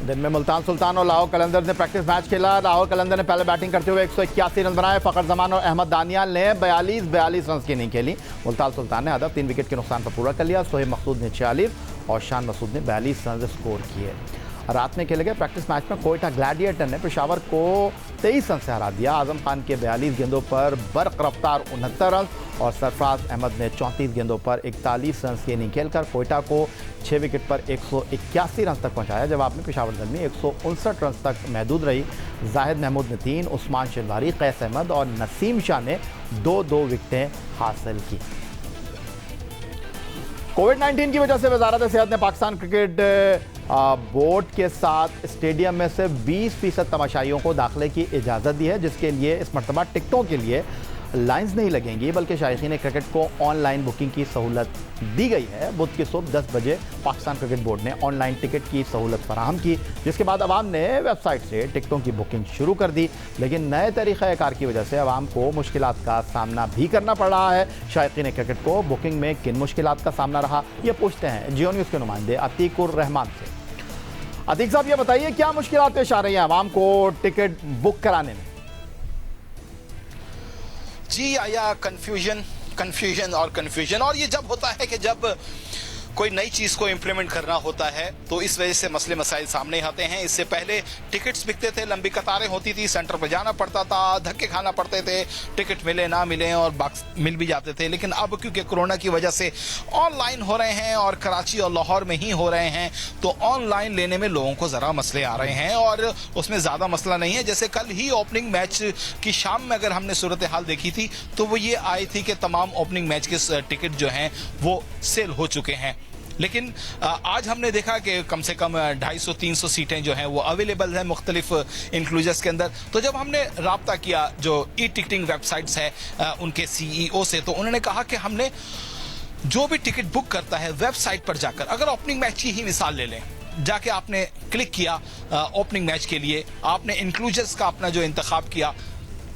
दिन में मुल्तान सुल्तान और लाहौर कलंदर्स ने प्रैक्टिस मैच खेला। लाहौर कलंदर ने पहले बैटिंग करते हुए 181 रन बनाए। फ़खर जमान और अहमद दानियाल ने 42 रन की इनिंग खेली। मुल्तान सुल्तान ने हदफ 3 विकेट के नुकसान पर पूरा कर लिया। सोहेब मकसूद ने 46 और शान मसूद ने 42 रन स्कोर किए। रात में खेले गए प्रैक्टिस मैच में कोयटा ग्लैडिएटर ने पेशावर को 23 रन से हरा दिया। आजम खान के 42 गेंदों पर बर्क रफ्तार 69 रन और सरफराज अहमद ने 34 गेंदों पर 41 रन की इनिंग खेलकर कोयटा को 6 विकेट पर 181 रन तक पहुंचाया। जवाब में पेशावर दल में 159 रन तक महदूद रही। जाहिद महमूद ने 3, उस्मान शिलवारी, कैस अहमद और नसीम शाह ने 2-2 विकेटें हासिल की। कोविड-19 की वजह से वजारत सेहत ने पाकिस्तान क्रिकेट बोर्ड के साथ स्टेडियम में से 20% तमाशाइयों को दाखिले की इजाज़त दी है, जिसके लिए इस मरतबा टिकटों के लिए लाइंस नहीं लगेंगी बल्कि शायकीन क्रिकेट को ऑनलाइन बुकिंग की सहूलत दी गई है। बुध की सुबह 10 बजे पाकिस्तान क्रिकेट बोर्ड ने ऑनलाइन टिकट की सहूलत फराहम की, जिसके बाद अवाम ने वेबसाइट से टिकटों की बुकिंग शुरू कर दी। लेकिन नए तरीक़ाकार की वजह से अवाम को मुश्किलात का सामना भी करना पड़ रहा है। शायकीन क्रिकेट को बुकिंग में किन मुश्किलात का सामना रहा, ये पूछते हैं जियो न्यूज़ के नुमाइंदे अतीकुर रहमान से। अतीक साहब, ये बताइए क्या मुश्किलात पेश आ रही हैं अवाम को टिकट बुक कराने में? जी आया कंफ्यूजन और ये जब होता है कि जब कोई नई चीज को इंप्लीमेंट करना होता है तो इस वजह से मसले मसाइल सामने आते हैं। इससे पहले टिकट्स बिकते थे, लंबी कतारें होती थी, सेंटर पर जाना पड़ता था, धक्के खाना पड़ते थे, टिकट मिले ना मिले और बाक्स मिल भी जाते थे। लेकिन अब क्योंकि कोरोना की वजह से ऑनलाइन हो रहे हैं और कराची और लाहौर में ही हो रहे हैं, तो ऑनलाइन लेने में लोगों को जरा मसले आ रहे हैं और उसमें ज्यादा मसला नहीं है। जैसे कल ही ओपनिंग मैच की शाम में अगर हमने सूरत हाल देखी थी तो वो ये आई थी कि तमाम ओपनिंग मैच के टिकट जो हैं वो सेल हो चुके हैं। लेकिन आज हमने देखा कि कम से कम 250-300 सीटें जो हैं वो अवेलेबल हैं मुख्तलिफ इंक्लूजर्स के अंदर। तो जब हमने राब्ता किया जो ई टिकटिंग वेबसाइट्स है उनके CEO से, तो उन्होंने कहा कि हमने जो भी टिकट बुक करता है वेबसाइट पर जाकर, अगर ओपनिंग मैच की ही मिसाल ले लें, जाके आपने क्लिक किया ओपनिंग मैच के लिए, आपने इंक्लूजर्स का अपना जो इंतखाब किया,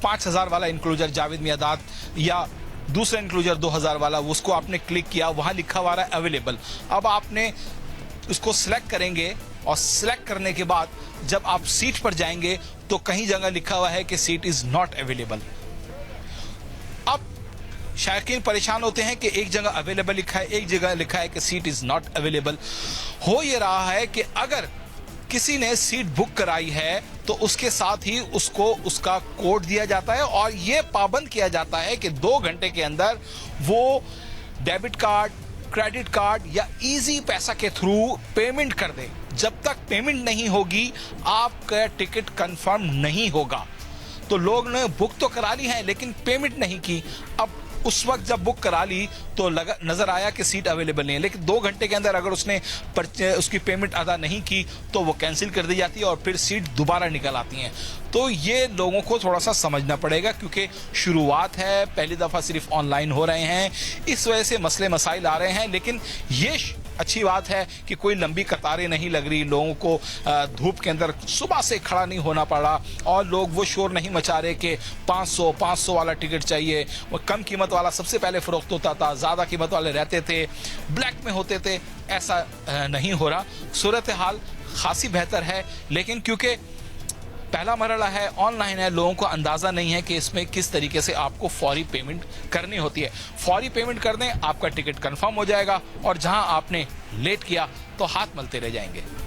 5000 वाला इंक्लूजर जावेद मियादाद या दूसरा इंक्लूजर 2000 वाला, उसको आपने क्लिक किया, वहां लिखा हुआ है अवेलेबल। अब आपने उसको सिलेक्ट करेंगे और सिलेक्ट करने के बाद जब आप सीट पर जाएंगे तो कहीं जगह लिखा हुआ है कि सीट इज नॉट अवेलेबल। अब शायकीन परेशान होते हैं कि एक जगह अवेलेबल लिखा है, एक जगह लिखा है कि सीट इज नॉट अवेलेबल। हो ये रहा है कि अगर किसी ने सीट बुक कराई है तो उसके साथ ही उसको उसका कोड दिया जाता है और यह पाबंद किया जाता है कि 2 घंटे के अंदर वो डेबिट कार्ड, क्रेडिट कार्ड या इजी पैसा के थ्रू पेमेंट कर दे। जब तक पेमेंट नहीं होगी आपका टिकट कंफर्म नहीं होगा। तो लोग ने बुक तो करा ली है लेकिन पेमेंट नहीं की। अब उस वक्त जब बुक करा ली तो नजर आया कि सीट अवेलेबल नहीं है, लेकिन 2 घंटे के अंदर अगर उसने उसकी पेमेंट अदा नहीं की तो वो कैंसिल कर दी जाती है और फिर सीट दोबारा निकल आती हैं। तो ये लोगों को थोड़ा सा समझना पड़ेगा क्योंकि शुरुआत है, पहली दफ़ा सिर्फ ऑनलाइन हो रहे हैं, इस वजह से मसले मसाइल आ रहे हैं। लेकिन ये अच्छी बात है कि कोई लंबी कतारें नहीं लग रही, लोगों को धूप के अंदर सुबह से खड़ा नहीं होना पड़ा और लोग वो शोर नहीं मचा रहे कि 500 वाला टिकट चाहिए। वो कम कीमत वाला सबसे पहले फरोख्त होता था, ज़्यादा कीमत वाले रहते थे, ब्लैक में होते थे, ऐसा नहीं हो रहा। सूरत हाल खासी बेहतर है, लेकिन क्योंकि पहला मरहला है, ऑनलाइन है, लोगों को अंदाज़ा नहीं है कि इसमें किस तरीके से आपको फौरी पेमेंट करनी होती है। फौरी पेमेंट कर दें, आपका टिकट कंफर्म हो जाएगा और जहां आपने लेट किया तो हाथ मलते रह जाएंगे।